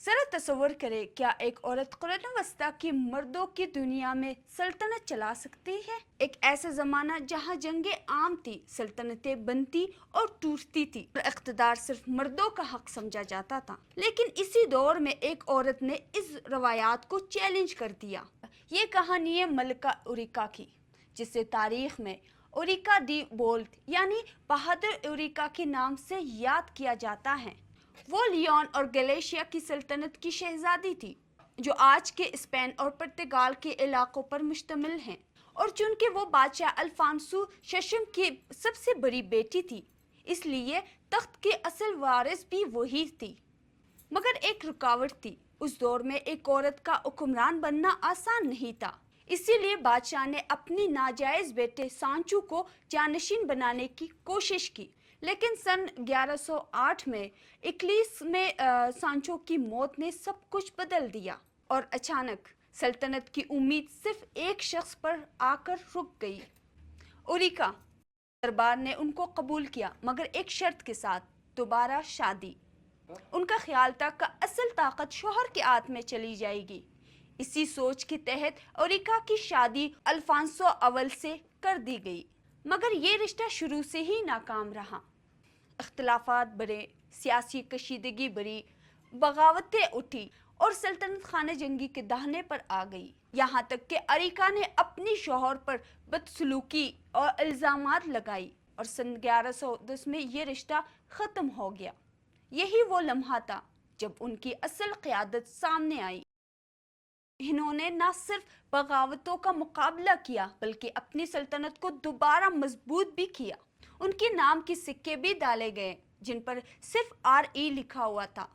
ذرا تصور کرے کیا ایک عورت قرون وسطیٰ کی مردوں کی دنیا میں سلطنت چلا سکتی ہے؟ ایک ایسا زمانہ جہاں جنگیں عام تھی، سلطنتیں بنتی اور ٹوٹتی تھی اور اقتدار صرف مردوں کا حق سمجھا جاتا تھا۔ لیکن اسی دور میں ایک عورت نے اس روایات کو چیلنج کر دیا۔ یہ کہانی ہے ملکہ اوریکا کی، جسے تاریخ میں اوریکا دی بولڈ یعنی بہادر اوریکا کے نام سے یاد کیا جاتا ہے۔ وہ لیون اور گلیشیا کی سلطنت کی شہزادی تھی، جو آج کے اسپین اور پرتگال کے علاقوں پر مشتمل ہیں، اور چونکہ وہ بادشاہ الفانسو ششم کی سب سے بڑی بیٹی تھی، اس لیے تخت کے اصل وارث بھی وہی تھی۔ مگر ایک رکاوٹ تھی، اس دور میں ایک عورت کا حکمران بننا آسان نہیں تھا۔ اسی لیے بادشاہ نے اپنی ناجائز بیٹے سانچو کو جانشین بنانے کی کوشش کی، لیکن سن 1108 میں اکلیس میں سانچو کی موت نے سب کچھ بدل دیا، اور اچانک سلطنت کی امید صرف ایک شخص پر آ کر رک گئی۔ اوریکا دربار نے ان کو قبول کیا، مگر ایک شرط کے ساتھ: دوبارہ شادی۔ ان کا خیال تھا کہ اصل طاقت شوہر کے ہاتھ میں چلی جائے گی۔ اسی سوچ کے تحت اوریکا کی شادی الفانسو اول سے کر دی گئی، مگر یہ رشتہ شروع سے ہی ناکام رہا۔ اختلافات بڑھے، سیاسی کشیدگی بڑھی، بغاوتیں اٹھی اور سلطنت خانہ جنگی کے دہانے پر آ گئی، یہاں تک کہ اوریکا نے اپنی شوہر پر بدسلوکی اور الزامات لگائی، اور سن 1110 میں یہ رشتہ ختم ہو گیا۔ یہی وہ لمحہ تھا جب ان کی اصل قیادت سامنے آئی۔ انہوں نے نہ صرف بغاوتوں کا مقابلہ کیا بلکہ اپنی سلطنت کو دوبارہ مضبوط بھی کیا۔ ان کے نام کے سکے بھی ڈالے گئے جن پر صرف RE لکھا ہوا تھا،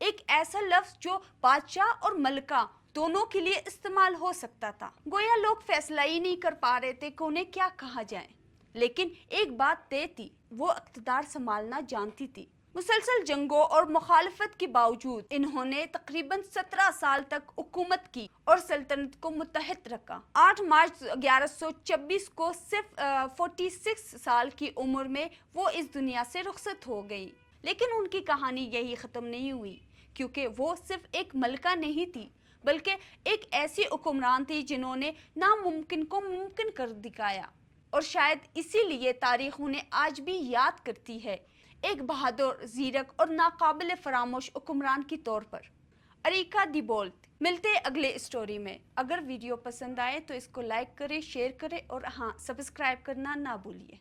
ایک ایسا لفظ جو بادشاہ اور ملکہ دونوں کے لیے استعمال ہو سکتا تھا۔ گویا لوگ فیصلہ ہی نہیں کر پا رہے تھے کہ انہیں کیا کہا جائے، لیکن ایک بات طے تھی، وہ اقتدار سنبھالنا جانتی تھی۔ مسلسل جنگوں اور مخالفت کے باوجود انہوں نے تقریباً 17 سال تک حکومت کی اور سلطنت کو متحد رکھا۔ 8 مارچ 1126 کو صرف 46 سال کی عمر میں وہ اس دنیا سے رخصت ہو گئی۔ لیکن ان کی کہانی یہی ختم نہیں ہوئی، کیونکہ وہ صرف ایک ملکہ نہیں تھی، بلکہ ایک ایسی حکمران تھی جنہوں نے ناممکن کو ممکن کر دکھایا، اور شاید اسی لیے تاریخ انہیں آج بھی یاد کرتی ہے، ایک بہادر، زیرک اور ناقابل فراموش حکمران کے طور پر۔ اوریکا دی بولڈ۔ ملتے ہیں اگلے اسٹوری میں۔ اگر ویڈیو پسند آئے تو اس کو لائک کریں، شیئر کریں اور ہاں، سبسکرائب کرنا نہ بھولیے۔